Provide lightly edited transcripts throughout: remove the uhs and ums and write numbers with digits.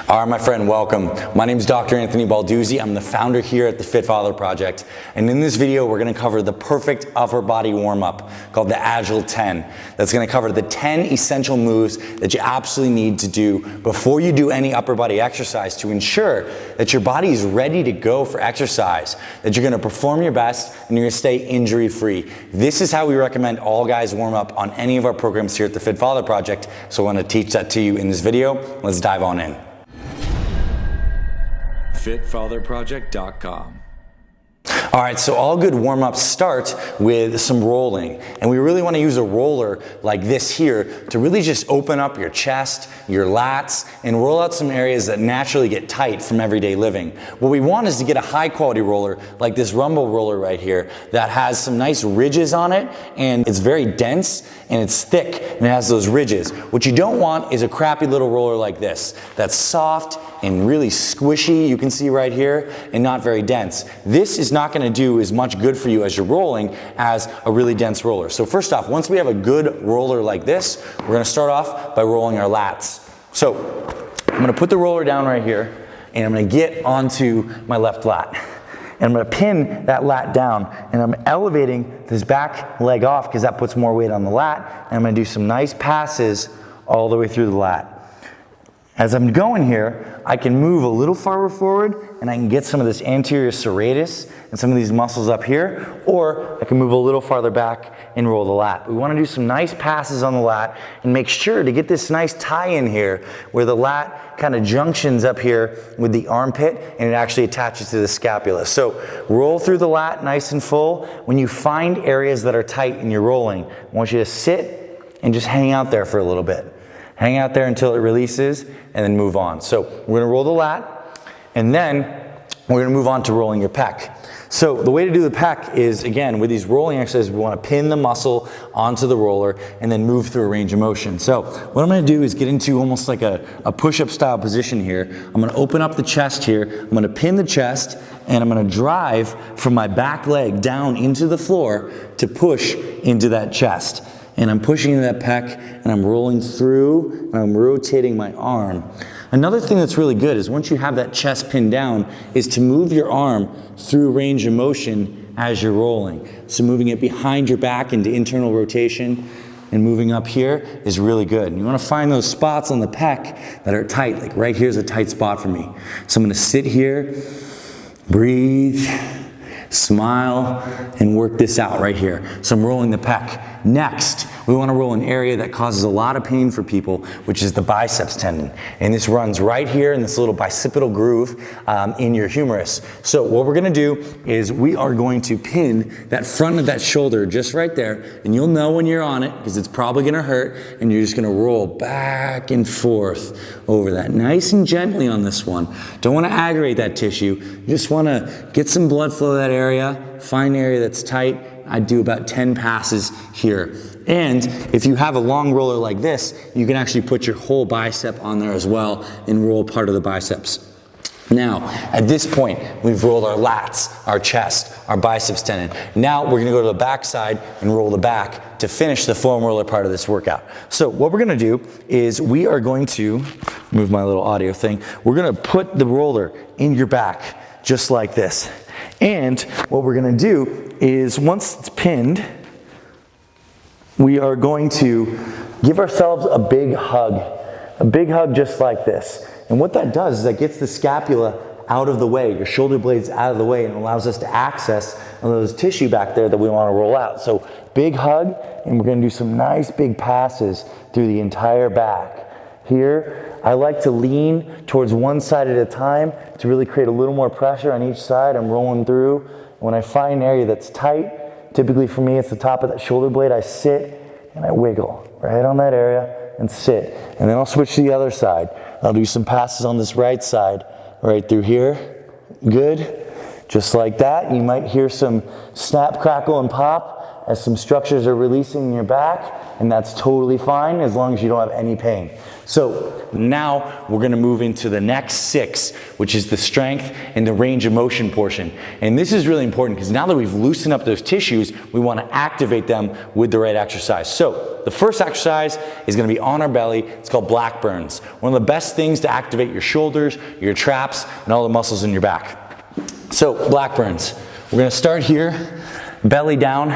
All right, my friend, welcome. My name is Dr. Anthony Balduzzi. I'm the founder here at the Fit Father Project. And in this video, we're gonna cover the perfect upper body warm-up called the Agile 10. That's gonna cover the 10 essential moves that you absolutely need to do before you do any upper body exercise to ensure that your body is ready to go for exercise, that you're gonna perform your best and you're gonna stay injury-free. This is how we recommend all guys warm up on any of our programs here at the Fit Father Project. So I wanna teach that to you in this video. Let's dive on in. FitFatherProject.com. All right, so all good warm-ups start with some rolling. And we really want to use a roller like this here to really just open up your chest, your lats, and roll out some areas that naturally get tight from everyday living. What we want is to get a high-quality roller like this Rumble roller right here that has some nice ridges on it, and it's very dense, and it's thick, and it has those ridges. What you don't want is a crappy little roller like this that's soft and really squishy, you can see right here, and not very dense. This is not gonna do as much good for you as you're rolling as a really dense roller. So first off, once we have a good roller like this, we're gonna start off by rolling our lats. So I'm gonna put the roller down right here, and I'm gonna get onto my left lat. And I'm gonna pin that lat down, and I'm elevating this back leg off because that puts more weight on the lat, and I'm gonna do some nice passes all the way through the lat. As I'm going here, I can move a little farther forward and I can get some of this anterior serratus and some of these muscles up here, or I can move a little farther back and roll the lat. We want to do some nice passes on the lat and make sure to get this nice tie in here where the lat kind of junctions up here with the armpit and it actually attaches to the scapula. So roll through the lat nice and full. When you find areas that are tight and you're rolling, I want you to sit and just hang out there for a little bit. Hang out there until it releases and then move on. So we're gonna roll the lat and then we're gonna move on to rolling your pec. So the way to do the pec is, again, with these rolling exercises, we wanna pin the muscle onto the roller and then move through a range of motion. So what I'm gonna do is get into almost like a push-up style position here. I'm gonna open up the chest here. I'm gonna pin the chest and I'm gonna drive from my back leg down into the floor to push into that chest. And I'm pushing into that pec and I'm rolling through and I'm rotating my arm. Another thing that's really good is once you have that chest pinned down is to move your arm through range of motion as you're rolling. So moving it behind your back into internal rotation and moving up here is really good. And you wanna find those spots on the pec that are tight, like right here's a tight spot for me. So I'm gonna sit here, breathe, smile, and work this out right here. So I'm rolling the pec. Next, we want to roll an area that causes a lot of pain for people, which is the biceps tendon. And this runs right here in this little bicipital groove in your humerus. So what we're going to do is we are going to pin that front of that shoulder just right there, and you'll know when you're on it because it's probably going to hurt, and you're just going to roll back and forth over that nice and gently on this one. Don't want to aggravate that tissue. You just want to get some blood flow to that area, find an area that's tight. I do about 10 passes here. And if you have a long roller like this, you can actually put your whole bicep on there as well and roll part of the biceps. Now, at this point, we've rolled our lats, our chest, our biceps tendon. Now we're gonna go to the back side and roll the back to finish the foam roller part of this workout. So what we're gonna do is we are going to, move my little audio thing, we're gonna put the roller in your back, just like this. And what we're gonna do is once it's pinned, we are going to give ourselves a big hug just like this. And what that does is that gets the scapula out of the way, your shoulder blades out of the way, and allows us to access those tissue back there that we wanna roll out. So big hug, and we're gonna do some nice big passes through the entire back. Here, I like to lean towards one side at a time to really create a little more pressure on each side. I'm rolling through. When I find an area that's tight, typically for me it's the top of that shoulder blade, I sit and I wiggle right on that area and sit. And then I'll switch to the other side. I'll do some passes on this right side, right through here. Good. Just like that. You might hear some snap, crackle, and pop as some structures are releasing in your back, and that's totally fine as long as you don't have any pain. So now we're gonna move into the next 6, which is the strength and the range of motion portion. And this is really important because now that we've loosened up those tissues, we wanna activate them with the right exercise. So the first exercise is gonna be on our belly. It's called black burns. One of the best things to activate your shoulders, your traps, and all the muscles in your back. So black burns. We're gonna start here, belly down.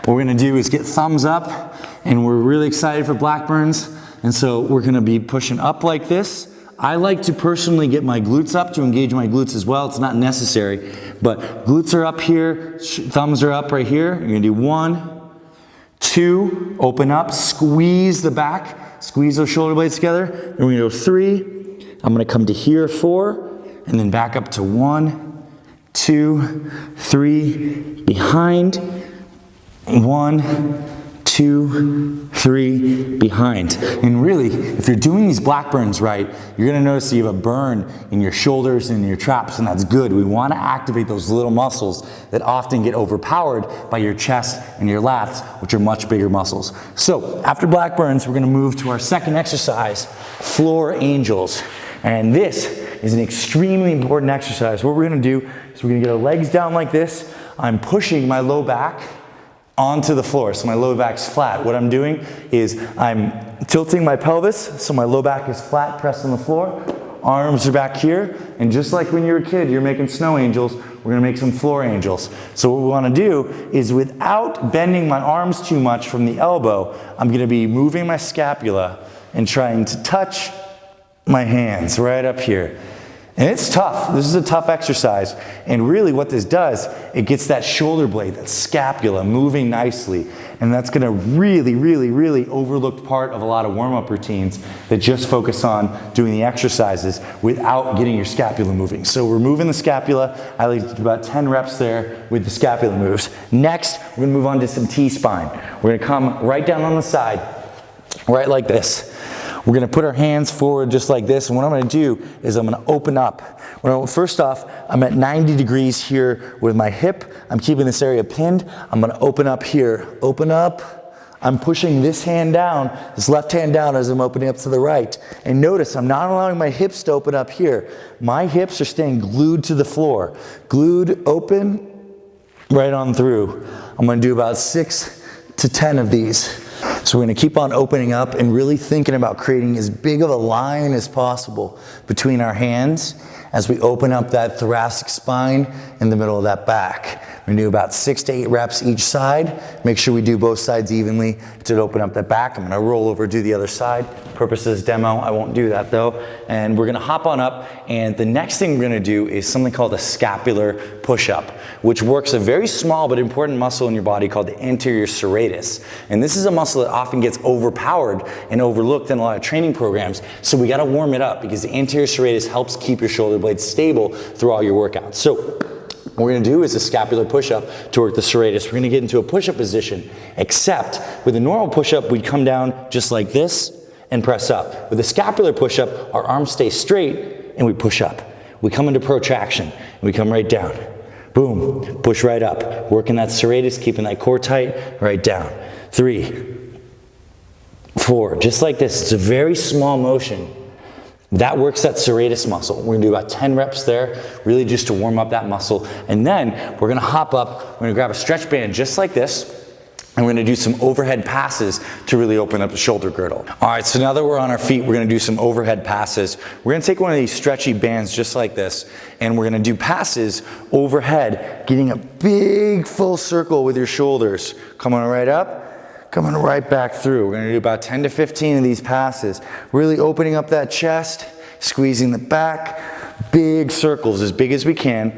What we're gonna do is get thumbs up, and we're really excited for black burns. And so we're gonna be pushing up like this. I like to personally get my glutes up to engage my glutes as well. It's not necessary, but glutes are up here, thumbs are up right here. You're gonna do 1, 2, open up, squeeze the back, squeeze those shoulder blades together. Then we're gonna go 3. I'm gonna come to here, 4, and then back up to 1, 2, 3, behind, 1, 2, 3, behind. And really, if you're doing these black burns right, you're gonna notice that you have a burn in your shoulders and your traps, and that's good. We wanna activate those little muscles that often get overpowered by your chest and your lats, which are much bigger muscles. So after black burns, we're gonna move to our second exercise, floor angels. And this is an extremely important exercise. What we're gonna do is we're gonna get our legs down like this. I'm pushing my low back onto the floor, so my low back's flat. What I'm doing is I'm tilting my pelvis, so my low back is flat, pressed on the floor. Arms are back here, and just like when you're a kid, you're making snow angels, we're gonna make some floor angels. So what we wanna do is, without bending my arms too much from the elbow, I'm gonna be moving my scapula and trying to touch my hands right up here. And it's tough. This is a tough exercise. And really what this does, it gets that shoulder blade, that scapula moving nicely. And that's gonna really overlooked part of a lot of warm-up routines that just focus on doing the exercises without getting your scapula moving. So we're moving the scapula. I like to do about 10 reps there with the scapula moves. Next, we're gonna move on to some T-spine. We're gonna come right down on the side, right like this. We're gonna put our hands forward just like this, and what I'm gonna do is I'm gonna open up. First off, I'm at 90 degrees here with my hip. I'm keeping this area pinned. I'm gonna open up here, open up. I'm pushing this hand down, this left hand down as I'm opening up to the right. And notice I'm not allowing my hips to open up here. My hips are staying glued to the floor. Glued, open, right on through. I'm gonna do about 6 to 10 of these. So we're gonna keep on opening up and really thinking about creating as big of a line as possible between our hands as we open up that thoracic spine in the middle of that back. We're gonna do about 6 to 8 reps each side. Make sure we do both sides evenly to open up that back. I'm gonna roll over, do the other side. Purpose of this demo, I won't do that though. And we're gonna hop on up, and the next thing we're gonna do is something called a scapular push-up, which works a very small but important muscle in your body called the anterior serratus. And this is a muscle that often gets overpowered and overlooked in a lot of training programs. So we gotta warm it up because the anterior serratus helps keep your shoulder blades stable through all your workouts. So what we're gonna do is a scapular push-up to work the serratus. We're gonna get into a push-up position, except with a normal push-up, we'd come down just like this and press up. With a scapular push-up, our arms stay straight and we push up. We come into protraction and we come right down. Boom, push right up. Working that serratus, keeping that core tight, right down. 3, 4, just like this. It's a very small motion. That works that serratus muscle. We're gonna do about 10 reps there, really just to warm up that muscle. And then we're gonna hop up, we're gonna grab a stretch band just like this, and we're gonna do some overhead passes to really open up the shoulder girdle. All right, so now that we're on our feet, we're gonna do some overhead passes. We're gonna take one of these stretchy bands just like this, and we're gonna do passes overhead, getting a big full circle with your shoulders. Coming right up, coming right back through. We're gonna do about 10 to 15 of these passes, really opening up that chest, squeezing the back, big circles as big as we can,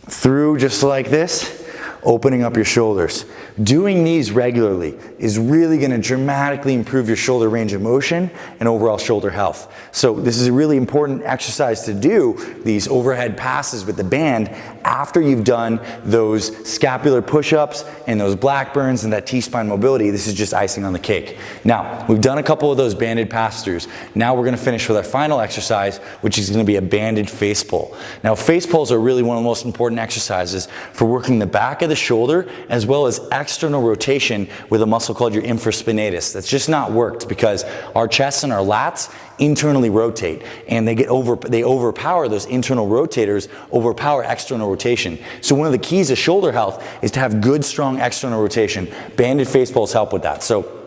through just like this, opening up your shoulders. Doing these regularly is really going to dramatically improve your shoulder range of motion and overall shoulder health. So this is a really important exercise to do, these overhead passes with the band, after you've done those scapular push-ups and those black burns and that T-spine mobility. This is just icing on the cake. Now, we've done a couple of those banded pass-throughs. Now we're going to finish with our final exercise, which is going to be a banded face pull. Now, face pulls are really one of the most important exercises for working the back of the shoulder as well as external rotation with a muscle called your infraspinatus. That's just not worked because our chest and our lats internally rotate, and they overpower those internal rotators, overpower external rotation. So one of the keys to shoulder health is to have good, strong external rotation. Banded face pulls help with that. So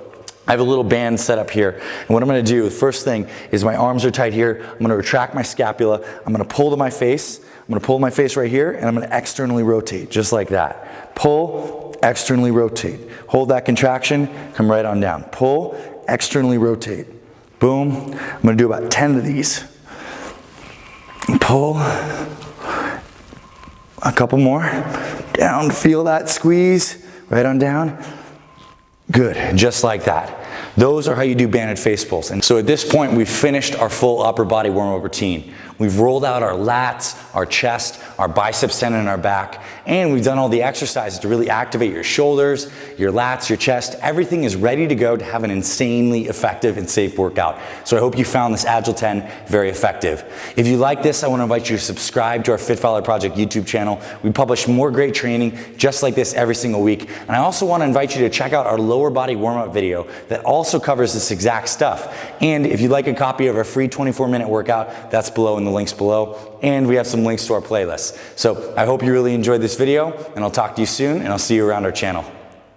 I have a little band set up here, and what I'm gonna do, the first thing is my arms are tight here. I'm gonna retract my scapula. I'm gonna pull to my face. I'm gonna pull my face right here, and I'm gonna externally rotate, just like that. Pull, externally rotate. Hold that contraction, come right on down. Pull, externally rotate. Boom. I'm gonna do about 10 of these. Pull. A couple more. Down, feel that squeeze. Right on down. Good, just like that. Those are how you do banded face pulls. And so at this point, we've finished our full upper body warm-up routine. We've rolled out our lats, our chest, our biceps tendon in our back, and we've done all the exercises to really activate your shoulders, your lats, your chest. Everything is ready to go to have an insanely effective and safe workout. So I hope you found this Agile 10 very effective. If you like this, I want to invite you to subscribe to our Fit Fowler Project YouTube channel. We publish more great training just like this every single week. And I also want to invite you to check out our lower body warm-up video that also covers this exact stuff. And if you'd like a copy of our free 24-minute workout, that's below in the links below. And we have some links to our playlists. So I hope you really enjoyed this video, and I'll talk to you soon, and I'll see you around our channel.